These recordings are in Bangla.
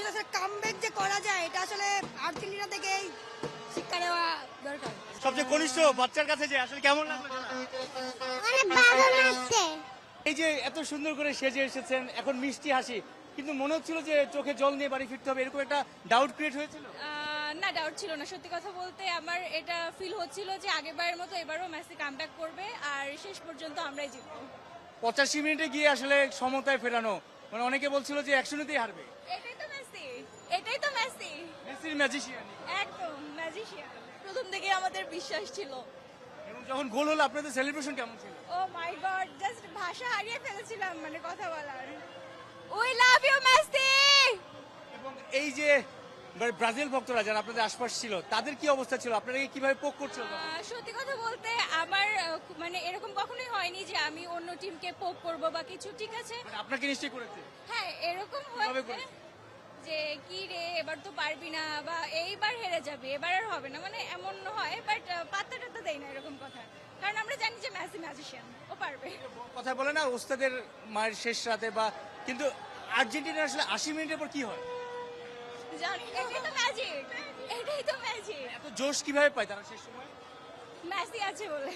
আসলে কামব্যাক যে করা যায় এটা আসলে আর্জেন্টিনা থেকেই শিক্ষা নেওয়া দরকার। সবচেয়ে কনিষ্ঠ বাচ্চার কাছে যে আসলে কেমন লাগলো খেলা? অনেক ভালো লাগছে। এই যে এত সুন্দর করে সেজে এসেছেন, এখন মিষ্টি হাসি, কিন্তু মনে হচ্ছিল যে চোখে জল নিয়ে বাড়ি ফিরতে হবে, এরকম একটা ডাউট ক্রিয়েট হয়েছিল। না, ডাউট ছিল না। সত্যি কথা বলতে আমার এটা ফিল হচ্ছিল যে আগেরবারের মতো এবারও মেসি কামব্যাক করবে আর শেষ পর্যন্ত আমরাই জিতবো। 85 মিনিটে গিয়ে আসলে সমতায় ফেরানো, মানে অনেকে বলছিল যে 100-তেই হারবে। এটাই তো মেসি, এটাই তো মেসি, মেসির ম্যাজিশিয়ান। একদম ম্যাজিশিয়ান। প্রথম থেকে আমাদের বিশ্বাস ছিল। এবং যখন গোল হলো আপনাদের সেলিব্রেশন কেমন ছিল? ও মাই গড, জাস্ট ভাষা হারিয়ে ফেলেছিলাম, মানে কথা বলার। We love you Messi. এবং এই যে ব্রাজিল ভক্তরা যারা আপনাদের আশপাশ ছিল তাদের কি অবস্থা ছিল, আপনারা কিভাবে পোক করছিল? সত্যি কথা বলতে আমার মানে এরকম কখনোই হয়নি যে আমি অন্য টিমকে পোক করব বা কিছু, ঠিক আছে। মানে আপনাকে নিশ্চয়ই করেছে। হ্যাঁ, এরকম কিভাবে হয়েছে করেছে? যে কি রে এবার তো পারবি না বা এইবার হেরে যাবে, এবার আর হবে না, মানে এমন হয়। বাট পাত্তা টাত্তা দেয় না এরকম কথা, কারণ আমরা জানি যে মেসি ম্যাজিশিয়ান, ও পারবে। কথা বলে না ওস্তাদের মায়ের শেষ রাতে, বা কিন্তু আর্জেন্টিনা আসলে 80 মিনিটের পর কি হয়? জানি, এটাই তো ম্যাজিক, এটাই তো ম্যাজিক। এত জোশ কিভাবে পায় তারা শেষ সময়? মেসি আছে বলে,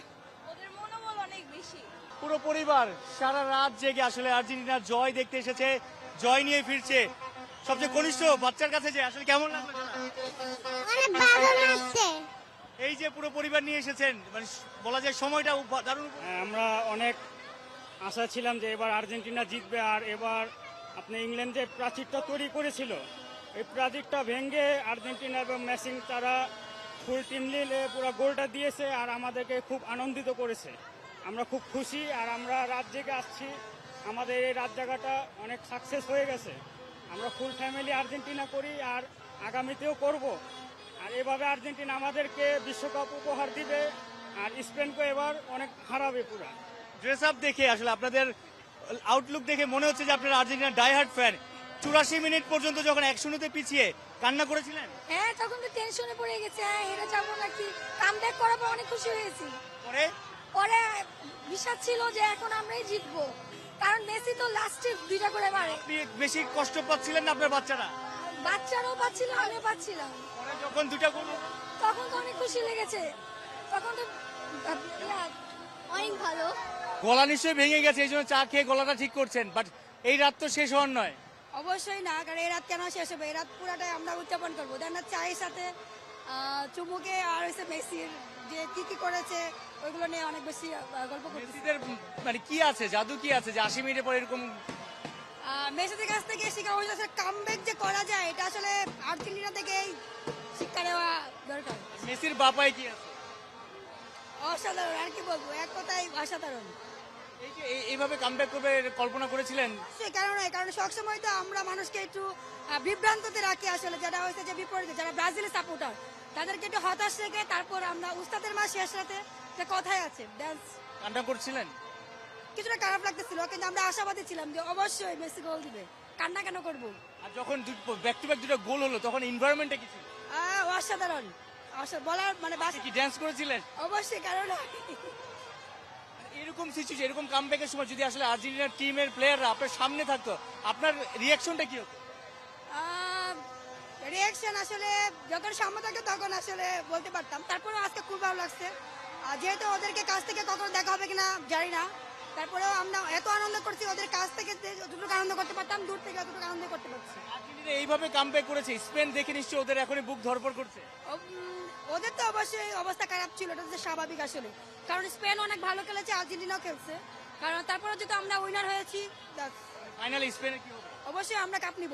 ওদের মনোবল অনেক বেশি। পুরো পরিবার সারা রাত জেগে আসলে আর্জেন্টিনার জয় দেখতে এসেছে, জয় নিয়ে ফিরছে। সবচেয়ে কনিষ্ঠ বাচ্চার কাছে যে আসলে কেমন লাগলো খেলা? অনেক ভালো লাগছে। এই যে পুরো পরিবার নিয়ে এসেছেন, মানে বলা যায় সময়টা দারুণ। আমরা অনেক আশা ছিলাম যে এবার আর্জেন্টিনা জিতবে, আর এবার আপনি ইংল্যান্ড যে প্রাচীরটা তৈরি করেছিল এই প্রাচীরটা ভেঙে আর্জেন্টিনা এবং মেসি তারা ফুল টিম নিয়ে পুরো গোলটা দিয়েছে আর আমাদেরকে খুব আনন্দিত করেছে। আমরা খুব খুশি, আর আমরা রাত জেগে আসছি। আমাদের এই রাত জায়গাটা অনেক সাকসেস হয়ে গেছে। আমরা ফুল ফ্যামিলি আর্জেন্টিনা করি আর আগামীতেও করব। আর এভাবে আর্জেন্টিনা আমাদেরকে বিশ্বকাপ উপহার দিবে, আর স্পেনকে এবার অনেক হারাবে পুরা। ড্রেস আপ দেখে আসলে আপনাদের আউটলুক দেখে মনে হচ্ছে যে আপনারা আর্জেন্টিনার ডাইহার্ড ফ্যান। 84 মিনিট পর্যন্ত যখন 1-0-তে পিছিয়ে কান্না করেছিলেন। হ্যাঁ, তখন তো টেনশনে পড়ে গেছে, হ্যাঁ হেরে যাবো নাকি। কামব্যাক করার পর অনেক খুশি হয়েছি। পরে পরে বিশ্বাস ছিল যে এখন আমরাই জিতবো, কারণ মেসি তো লাস্টে দুইটা করে মারে। আপনি বেশি কষ্ট পাচ্ছিলেন না আপনার বাচ্চারা? বাচ্চারাও পাচ্ছিল, আমিও পাচ্ছিলাম। পরে যখন দুটা গোল হলো, তখন তো অনেক খুশি লেগেছে। তখন তো অনেক ভালো। গলা নিশ্চয়ই ভেঙে গেছে, এই জন্য চা খেয়ে গলাটা ঠিক করছেন। বাট এই রাত তো শেষ হওয়ার নয়। অবশ্যই না, কারণ এই রাত কেন শেষ হবে? এই রাত পুরাটাই আমরা উদযাপন করবো। দেন চায়ের সাথে চুমুকে আর হচ্ছে মেসির যে কি কি করেছে ওইগুলো নিয়ে অনেক বেশি গল্প করতেছি। মেসিদের মানে কি আছে, জাদু কি আছে যে 80 মিনিটের পর এরকম? মেসিদের কাছ থেকে শিক্ষা হয়েছে আসলে কামব্যাক যে করা যায় এটা আসলে আর্জেন্টিনা থেকেই শিক্ষা নেওয়া দরকার। মেসির বাপায় কি আছে? অসাধারণ, আর কি বলবো, এক কথায় অসাধারণ। এই যে এইভাবে কামব্যাক করবে কল্পনা করেছিলেন? সেই কারণে সবসময় তো আমরা মানুষকে একটু বিভ্রান্ততে রাখি আসলে, যারা হয়েছে যে বিপরীতে, যারা ব্রাজিলের সাপোর্টার তাদেরকে একটু হতাশ রেখে তারপর আমরা উস্তাদের মা শেষ রাতে যে কথাই আছে ড্যান্স। কান্না করছিলেন? কিছুটা খারাপ লাগতেছিল, কিন্তু আমরা আশাবাদী ছিলাম যে অবশ্যই মেসি গোল দিবে, কান্না কেন করবো। আর যখন ব্যাক টু ব্যাক দুটো গোল হলো তখন এনভায়রনমেন্টটা কি ছিল? অসাধারণ, বলার মানে আপনি কি ড্যান্স করেছিলেন? অবশ্যই, কারণ এরকম সিচুয়েশন, এরকম কামব্যাকের সময় যদি আসলে আর্জেন্টিনার টিমের প্লেয়াররা আপনার সামনে থাকতো, আপনার রিয়াকশনটা কি হতো? রিয়াকশন আসলে যখন সামনে থাকে তখন আসলে বলতে পারতাম। তারপরেও আজকে খুব ভালো লাগছে, যেহেতু ওদেরকে কাছ থেকে কখনো দেখা হবে কিনা জানি না, তারপরেও আমরা এত আনন্দ করছি, ওদের কাছ থেকে যতটুকু আনন্দ করতে পারতাম দূর থেকে অতটুকু আনন্দ করতে পারছি। আর্জেন্টিনা এইভাবে কামব্যাক করেছে, স্পেন দেখে নিশ্চয়ই ওদের এখনই বুক ধড়ফড় করছে। ওদের তো অবশ্যই অবস্থা খারাপ ছিল, এটা তো স্বাভাবিক আসলে, কারণ স্পেন অনেক ভালো খেলেছে, আর্জেন্টিনাও খেলছে, কারণ তারপরে যেহেতু আমরা উইনার হয়েছি, ফাইনালি স্পেনের কি হবে? অবশ্যই আমরা কাপ নিব।